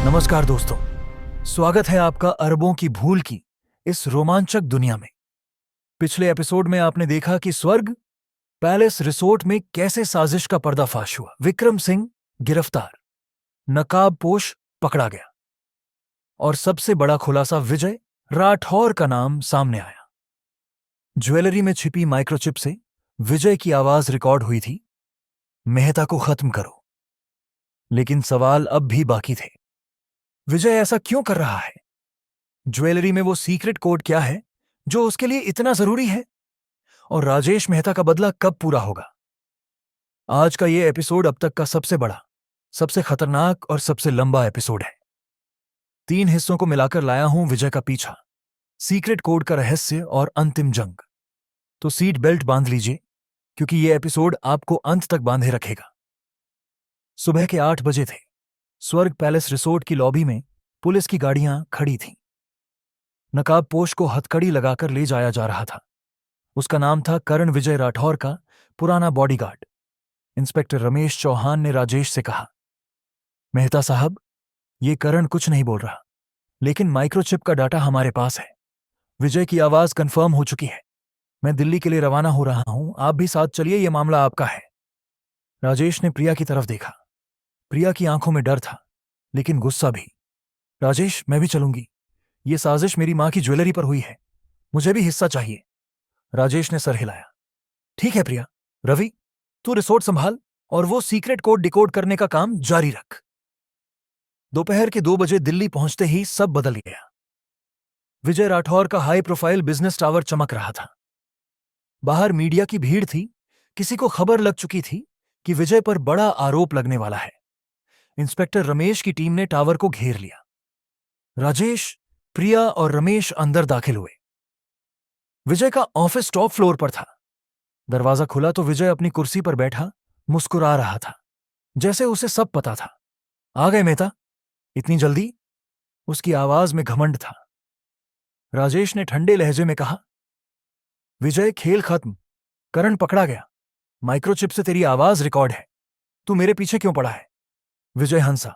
नमस्कार दोस्तों, स्वागत है आपका अरबों की भूल की इस रोमांचक दुनिया में। पिछले एपिसोड में आपने देखा कि स्वर्ग पैलेस रिसोर्ट में कैसे साजिश का पर्दाफाश हुआ। विक्रम सिंह गिरफ्तार, नकाबपोश पकड़ा गया और सबसे बड़ा खुलासा विजय राठौर का नाम सामने आया। ज्वेलरी में छिपी माइक्रोचिप से विजय की आवाज रिकॉर्ड हुई थी, मेहता को खत्म करो। लेकिन सवाल अब भी बाकी थे। विजय ऐसा क्यों कर रहा है? ज्वेलरी में वो सीक्रेट कोड क्या है जो उसके लिए इतना जरूरी है? और राजेश मेहता का बदला कब पूरा होगा? आज का ये एपिसोड अब तक का सबसे बड़ा, सबसे खतरनाक और सबसे लंबा एपिसोड है। 3 हिस्सों को मिलाकर लाया हूं विजय का पीछा, सीक्रेट कोड का रहस्य और अंतिम जंग। तो सीट बेल्ट बांध लीजिए, क्योंकि ये एपिसोड आपको अंत तक बांधे रखेगा। सुबह के 8 बजे थे। स्वर्ग पैलेस रिसोर्ट की लॉबी में पुलिस की गाड़ियां खड़ी थीं। नकाबपोश को हथकड़ी लगाकर ले जाया जा रहा था। उसका नाम था करण विजय राठौर का पुराना बॉडीगार्ड। इंस्पेक्टर रमेश चौहान ने राजेश से कहा, मेहता साहब, ये करण कुछ नहीं बोल रहा, लेकिन माइक्रोचिप का डाटा हमारे पास है। विजय की आवाज कंफर्म हो चुकी है। मैं दिल्ली के लिए रवाना हो रहा हूं, आप भी साथ चलिए, ये मामला आपका है। राजेश ने प्रिया की तरफ देखा। प्रिया की आंखों में डर था, लेकिन गुस्सा भी। राजेश, मैं भी चलूंगी। ये साजिश मेरी मां की ज्वेलरी पर हुई है, मुझे भी हिस्सा चाहिए। राजेश ने सर हिलाया। ठीक है प्रिया। रवि, तू रिसोर्ट संभाल और वो सीक्रेट कोड डिकोड करने का काम जारी रख। दोपहर के 2 बजे दिल्ली पहुंचते ही सब बदल गया। विजय राठौर का हाई प्रोफाइल बिजनेस टावर चमक रहा था। बाहर मीडिया की भीड़ थी। किसी को खबर लग चुकी थी कि विजय पर बड़ा आरोप लगने वाला है। इंस्पेक्टर रमेश की टीम ने टावर को घेर लिया। राजेश, प्रिया और रमेश अंदर दाखिल हुए। विजय का ऑफिस टॉप फ्लोर पर था। दरवाजा खुला तो विजय अपनी कुर्सी पर बैठा मुस्कुरा रहा था, जैसे उसे सब पता था। आ गए मेहता, इतनी जल्दी? उसकी आवाज में घमंड था। राजेश ने ठंडे लहजे में कहा, विजय, खेल खत्म। करण पकड़ा गया। माइक्रोचिप से तेरी आवाज रिकॉर्ड है। तू मेरे पीछे क्यों पड़ा है? विजय हंसा।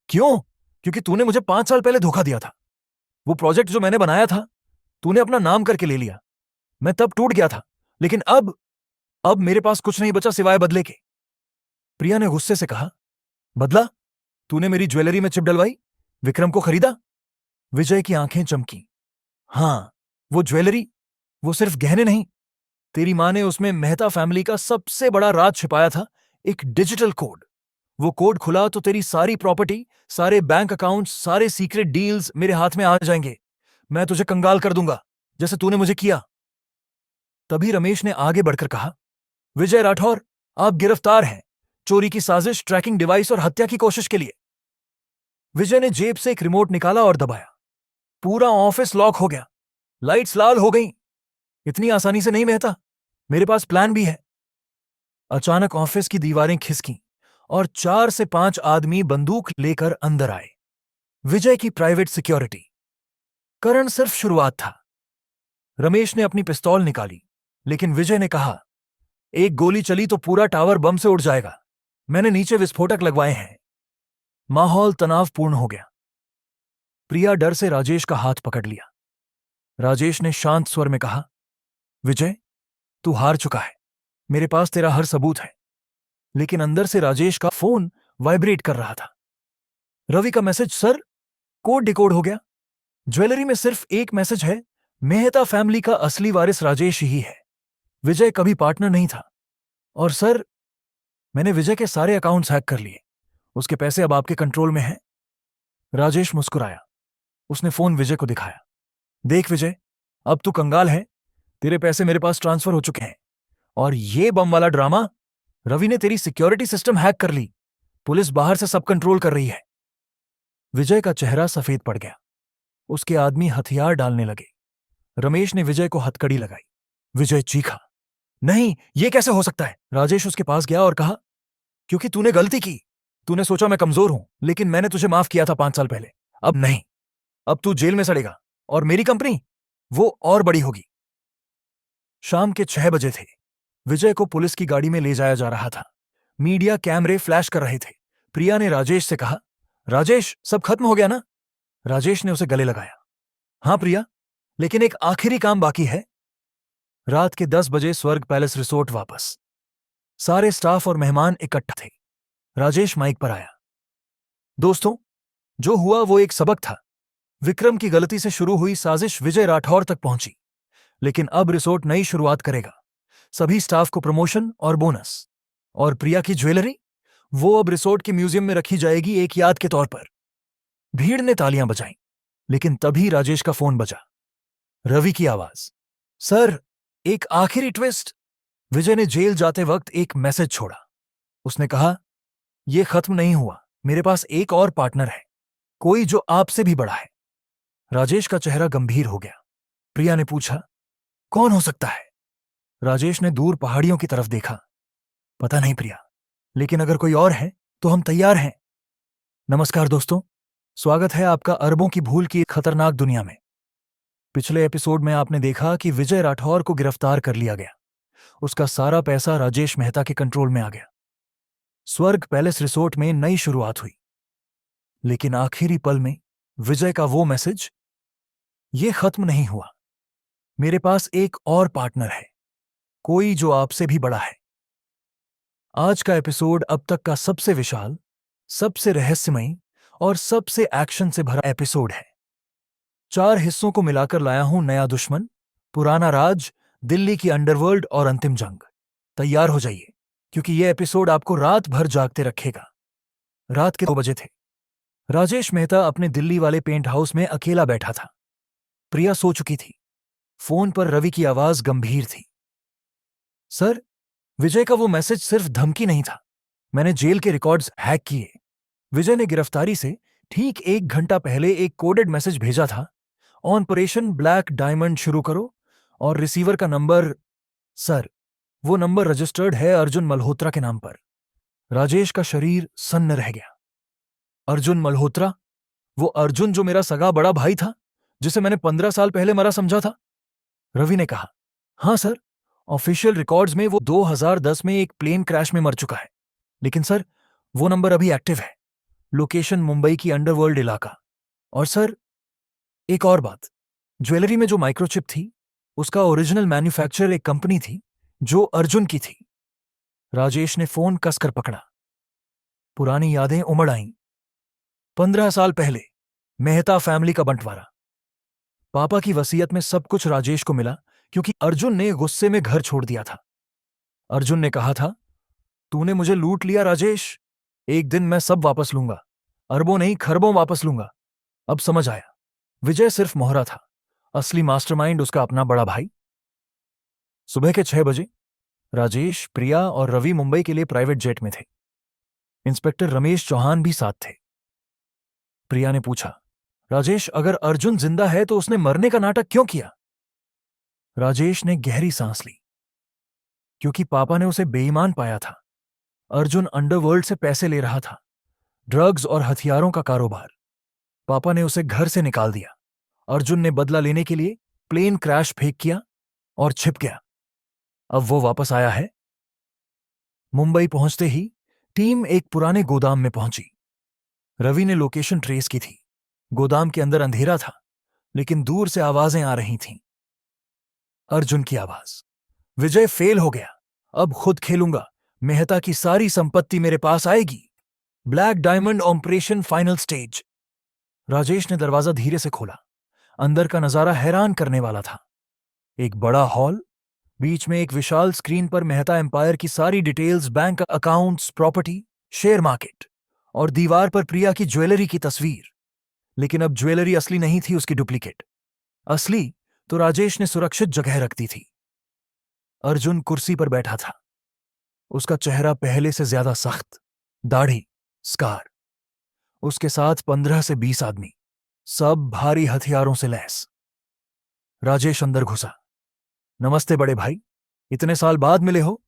क्यों? क्योंकि तूने मुझे 5 साल पहले धोखा दिया था। वो प्रोजेक्ट जो मैंने बनाया था, तूने अपना नाम करके ले लिया। मैं तब टूट गया था, लेकिन अब मेरे पास कुछ नहीं बचा सिवाय बदले के। प्रिया ने गुस्से से कहा, बदला? तूने मेरी ज्वेलरी में चिप डलवाई, विक्रम को खरीदा? विजय की आंखें चमकी। हां, वो ज्वेलरी, वो सिर्फ गहने नहीं, तेरी मां ने उसमें मेहता फैमिली का सबसे बड़ा राज छिपाया था, एक डिजिटल कोड। वो कोड खुला तो तेरी सारी प्रॉपर्टी, सारे बैंक अकाउंट्स, सारे सीक्रेट डील्स मेरे हाथ में आ जाएंगे। मैं तुझे कंगाल कर दूंगा, जैसे तूने मुझे किया। तभी रमेश ने आगे बढ़कर कहा, विजय राठौर, आप गिरफ्तार हैं, चोरी की साजिश, ट्रैकिंग डिवाइस और हत्या की कोशिश के लिए। विजय ने जेब से एक रिमोट निकाला और दबाया। पूरा ऑफिस लॉक हो गया। लाइट्स लाल हो गईं। इतनी आसानी से नहीं मेहता, मेरे पास प्लान भी है। अचानक ऑफिस की दीवारें खिसकीं और 4 से 5 आदमी बंदूक लेकर अंदर आए। विजय की प्राइवेट सिक्योरिटी। करण सिर्फ शुरुआत था। रमेश ने अपनी पिस्तौल निकाली, लेकिन विजय ने कहा, एक गोली चली तो पूरा टावर बम से उड़ जाएगा। मैंने नीचे विस्फोटक लगवाए हैं। माहौल तनावपूर्ण हो गया। प्रिया डर से राजेश का हाथ पकड़ लिया। राजेश ने शांत स्वर में कहा, विजय, तू हार चुका है। मेरे पास तेरा हर सबूत है। लेकिन अंदर से राजेश का फोन वाइब्रेट कर रहा था। रवि का मैसेज, सर, कोड डिकोड हो गया। ज्वेलरी में सिर्फ एक मैसेज है, मेहता फैमिली का असली वारिस राजेश ही है। विजय कभी पार्टनर नहीं था। और सर, मैंने विजय के सारे अकाउंट्स हैक कर लिए। उसके पैसे अब आपके कंट्रोल में हैं। राजेश मुस्कुराया। उसने फोन विजय को दिखाया। देख विजय, अब तू कंगाल है। तेरे पैसे मेरे पास ट्रांसफर हो चुके हैं। और ये बम वाला ड्रामा, रवि ने तेरी सिक्योरिटी सिस्टम हैक कर ली। पुलिस बाहर से सब कंट्रोल कर रही है। विजय का चेहरा सफेद पड़ गया। उसके आदमी हथियार डालने लगे। रमेश ने विजय को हथकड़ी लगाई। विजय चीखा, नहीं, ये कैसे हो सकता है? राजेश उसके पास गया और कहा, क्योंकि तूने गलती की। तूने सोचा मैं कमजोर हूं, लेकिन मैंने तुझे माफ किया था 5 साल पहले। अब नहीं। अब तू जेल में सड़ेगा और मेरी कंपनी, वो और बड़ी होगी। शाम के 6 बजे थे। विजय को पुलिस की गाड़ी में ले जाया जा रहा था। मीडिया कैमरे फ्लैश कर रहे थे। प्रिया ने राजेश से कहा, राजेश, सब खत्म हो गया ना? राजेश ने उसे गले लगाया। हाँ प्रिया, लेकिन एक आखिरी काम बाकी है। रात के 10 बजे स्वर्ग पैलेस रिसोर्ट वापस। सारे स्टाफ और मेहमान इकट्ठा थे। राजेश माइक पर आया। दोस्तों, जो हुआ वो एक सबक था। विक्रम की गलती से शुरू हुई साजिश विजय राठौर तक पहुंची, लेकिन अब रिसोर्ट नई शुरुआत करेगा। सभी स्टाफ को प्रमोशन और बोनस। और प्रिया की ज्वेलरी, वो अब रिसोर्ट के म्यूजियम में रखी जाएगी एक याद के तौर पर। भीड़ ने तालियां बजाईं, लेकिन तभी राजेश का फोन बजा। रवि की आवाज। सर, एक आखिरी ट्विस्ट। विजय ने जेल जाते वक्त एक मैसेज छोड़ा। उसने कहा, यह खत्म नहीं हुआ, मेरे पास एक और पार्टनर है, कोई जो आपसे भी बड़ा है। राजेश का चेहरा गंभीर हो गया। प्रिया ने पूछा, कौन हो सकता है? राजेश ने दूर पहाड़ियों की तरफ देखा। पता नहीं प्रिया, लेकिन अगर कोई और है तो हम तैयार हैं। नमस्कार दोस्तों, स्वागत है आपका अरबों की भूल की एक खतरनाक दुनिया में। पिछले एपिसोड में आपने देखा कि विजय राठौर को गिरफ्तार कर लिया गया। उसका सारा पैसा राजेश मेहता के कंट्रोल में आ गया। स्वर्ग पैलेस रिसोर्ट में नई शुरुआत हुई। लेकिन आखिरी पल में विजय का वो मैसेज, ये खत्म नहीं हुआ, मेरे पास एक और पार्टनर है, कोई जो आपसे भी बड़ा है। आज का एपिसोड अब तक का सबसे विशाल, सबसे रहस्यमयी और सबसे एक्शन से भरा एपिसोड है। 4 हिस्सों को मिलाकर लाया हूं नया दुश्मन, पुराना राज, दिल्ली की अंडरवर्ल्ड और अंतिम जंग। तैयार हो जाइए, क्योंकि यह एपिसोड आपको रात भर जागते रखेगा। रात के 2 बजे थे। राजेश मेहता अपने दिल्ली वाले पेंट हाउस में अकेला बैठा था। प्रिया सो चुकी थी। फोन पर रवि की आवाज गंभीर थी। सर, विजय का वो मैसेज सिर्फ धमकी नहीं था। मैंने जेल के रिकॉर्ड्स हैक किए। विजय ने गिरफ्तारी से ठीक 1 घंटा पहले एक कोडेड मैसेज भेजा था। ऑपरेशन ब्लैक डायमंड शुरू करो, और रिसीवर का नंबर। सर, वो नंबर रजिस्टर्ड है अर्जुन मल्होत्रा के नाम पर। राजेश का शरीर सन्न रह गया। अर्जुन मल्होत्रा? वो अर्जुन जो मेरा सगा बड़ा भाई था, जिसे मैंने 15 साल पहले मरा समझा था? रवि ने कहा, हां सर, ऑफिशियल रिकॉर्ड्स में वो 2010 में एक प्लेन क्रैश में मर चुका है। लेकिन सर, वो नंबर अभी एक्टिव है। लोकेशन मुंबई की अंडरवर्ल्ड इलाका। और सर, एक और बात, ज्वेलरी में जो माइक्रोचिप थी, उसका ओरिजिनल मैन्युफैक्चरर एक कंपनी थी जो अर्जुन की थी। राजेश ने फोन कसकर पकड़ा। पुरानी यादें उमड़ आईं। 15 साल पहले मेहता फैमिली का बंटवारा। पापा की वसीयत में सब कुछ राजेश को मिला, क्योंकि अर्जुन ने गुस्से में घर छोड़ दिया था। अर्जुन ने कहा था, तूने मुझे लूट लिया राजेश, एक दिन मैं सब वापस लूंगा, अरबों नहीं खरबों वापस लूंगा। अब समझ आया, विजय सिर्फ मोहरा था, असली मास्टरमाइंड उसका अपना बड़ा भाई। सुबह के 6 बजे राजेश, प्रिया और रवि मुंबई के लिए प्राइवेट जेट में थे। इंस्पेक्टर रमेश चौहान भी साथ थे। प्रिया ने पूछा, राजेश, अगर अर्जुन जिंदा है तो उसने मरने का नाटक क्यों किया? राजेश ने गहरी सांस ली। क्योंकि पापा ने उसे बेईमान पाया था। अर्जुन अंडरवर्ल्ड से पैसे ले रहा था, ड्रग्स और हथियारों का कारोबार। पापा ने उसे घर से निकाल दिया। अर्जुन ने बदला लेने के लिए प्लेन क्रैश फेंक किया और छिप गया। अब वो वापस आया है। मुंबई पहुंचते ही टीम एक पुराने गोदाम में पहुंची। रवि ने लोकेशन ट्रेस की थी। गोदाम के अंदर अंधेरा था, लेकिन दूर से आवाजें आ रही थीं। अर्जुन की आवाज, विजय फेल हो गया, अब खुद खेलूंगा, मेहता की सारी संपत्ति मेरे पास आएगी। Black diamond operation final stage. Rajesh ने दरवाजा धीरे से खोला। अंदर का नजारा हैरान करने वाला था। एक बड़ा हॉल, बीच में एक विशाल स्क्रीन पर मेहता एम्पायर की सारी details, bank accounts, property, share market, और दीवार पर प्रिया की ज्वेलरी की तस्वीर। लेकिन अब ज्वेलरी असली नहीं थी, उसकी डुप्लीकेट। असली तो राजेश ने सुरक्षित जगह रख दी थी। अर्जुन कुर्सी पर बैठा था। उसका चेहरा पहले से ज्यादा सख्त, दाढ़ी, स्कार। उसके साथ 15 से 20 आदमी, सब भारी हथियारों से लैस। राजेश अंदर घुसा। नमस्ते बड़े भाई, इतने साल बाद मिले हो।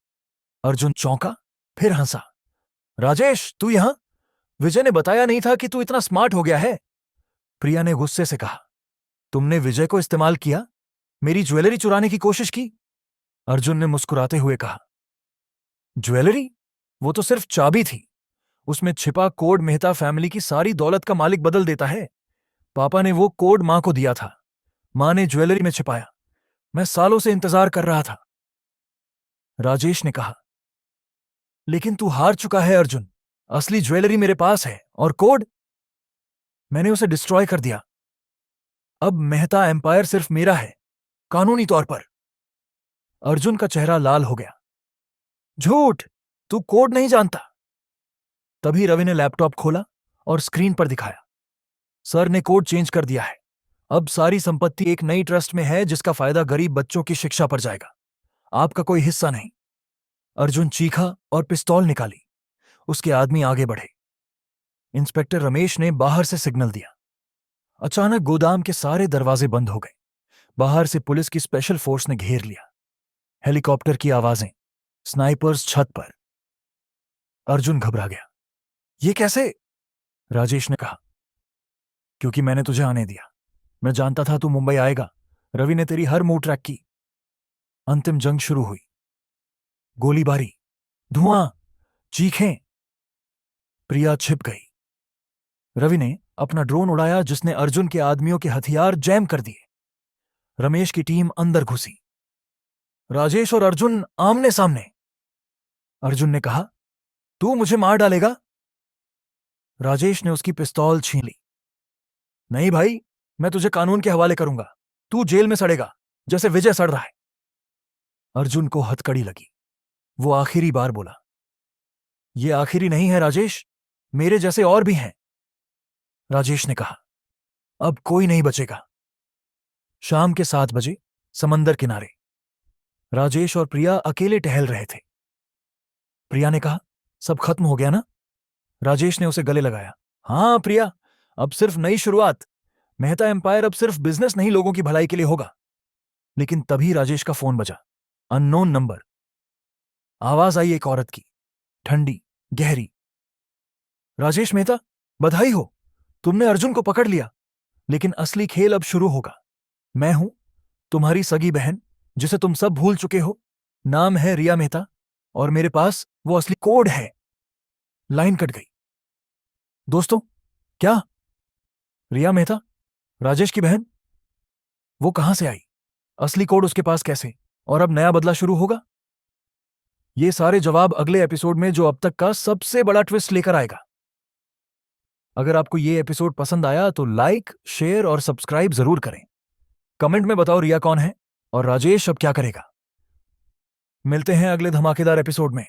अर्जुन चौंका, फिर हंसा। राजेश, तू यहां? विजय ने बताया नहीं था कि तू इतना स्मार्ट हो गया है। प्रिया ने गुस्से से कहा, तुमने विजय को इस्तेमाल किया, मेरी ज्वेलरी चुराने की कोशिश की। अर्जुन ने मुस्कुराते हुए कहा, ज्वेलरी? वो तो सिर्फ चाबी थी, उसमें छिपा कोड मेहता फैमिली की सारी दौलत का मालिक बदल देता है। पापा ने वो कोड मां को दिया था, मां ने ज्वेलरी में छिपाया। मैं सालों से इंतजार कर रहा था। राजेश ने कहा, लेकिन तू हार चुका है अर्जुन। असली ज्वेलरी मेरे पास है और कोड मैंने उसे डिस्ट्रॉय कर दिया। अब मेहता एम्पायर सिर्फ मेरा है, कानूनी तौर पर। अर्जुन का चेहरा लाल हो गया। झूठ, तू कोड नहीं जानता। तभी रवि ने लैपटॉप खोला और स्क्रीन पर दिखाया। सर ने कोड चेंज कर दिया है। अब सारी संपत्ति एक नई ट्रस्ट में है जिसका फायदा गरीब बच्चों की शिक्षा पर जाएगा, आपका कोई हिस्सा नहीं। अर्जुन चीखा और पिस्तौल निकाली। उसके आदमी आगे बढ़े। इंस्पेक्टर रमेश ने बाहर से सिग्नल दिया। अचानक गोदाम के सारे दरवाजे बंद हो गए। बाहर से पुलिस की स्पेशल फोर्स ने घेर लिया। हेलीकॉप्टर की आवाजें, स्नाइपर्स छत पर। अर्जुन घबरा गया। ये कैसे? राजेश ने कहा, क्योंकि मैंने तुझे आने दिया। मैं जानता था तू मुंबई आएगा। रवि ने तेरी हर मूव ट्रैक की। अंतिम जंग शुरू हुई। गोलीबारी, धुआं, चीखें। प्रिया छिप गई। रवि ने अपना ड्रोन उड़ाया जिसने अर्जुन के आदमियों के हथियार जैम कर दिए। रमेश की टीम अंदर घुसी। राजेश और अर्जुन आमने सामने। अर्जुन ने कहा, तू मुझे मार डालेगा? राजेश ने उसकी पिस्तौल छीन ली। नहीं भाई, मैं तुझे कानून के हवाले करूंगा। तू जेल में सड़ेगा जैसे विजय सड़ रहा है। अर्जुन को हथकड़ी लगी। वो आखिरी बार बोला, ये आखिरी नहीं है राजेश, मेरे जैसे और भी हैं। राजेश ने कहा, अब कोई नहीं बचेगा। शाम के 7 बजे समंदर किनारे राजेश और प्रिया अकेले टहल रहे थे। प्रिया ने कहा, सब खत्म हो गया ना? राजेश ने उसे गले लगाया। हाँ प्रिया, अब सिर्फ नई शुरुआत। मेहता एम्पायर अब सिर्फ बिजनेस नहीं, लोगों की भलाई के लिए होगा। लेकिन तभी राजेश का फोन बजा। Unknown number. आवाज आई एक औरत की, ठंडी, गहरी। राजेश मेहता, बधाई हो, तुमने अर्जुन को पकड़ लिया। लेकिन असली खेल अब शुरू होगा। मैं हूं तुम्हारी सगी बहन, जिसे तुम सब भूल चुके हो। नाम है रिया मेहता और मेरे पास वो असली कोड है। लाइन कट गई। दोस्तों, क्या रिया मेहता, राजेश की बहन, वो कहां से आई? असली कोड उसके पास कैसे? और अब नया बदला शुरू होगा। ये सारे जवाब अगले एपिसोड में, जो अब तक का सबसे बड़ा ट्विस्ट लेकर आएगा। अगर आपको ये एपिसोड पसंद आया तो लाइक, शेयर और सब्सक्राइब जरूर करें। कमेंट में बताओ रिया कौन है और राजेश अब क्या करेगा। मिलते हैं अगले धमाकेदार एपिसोड में।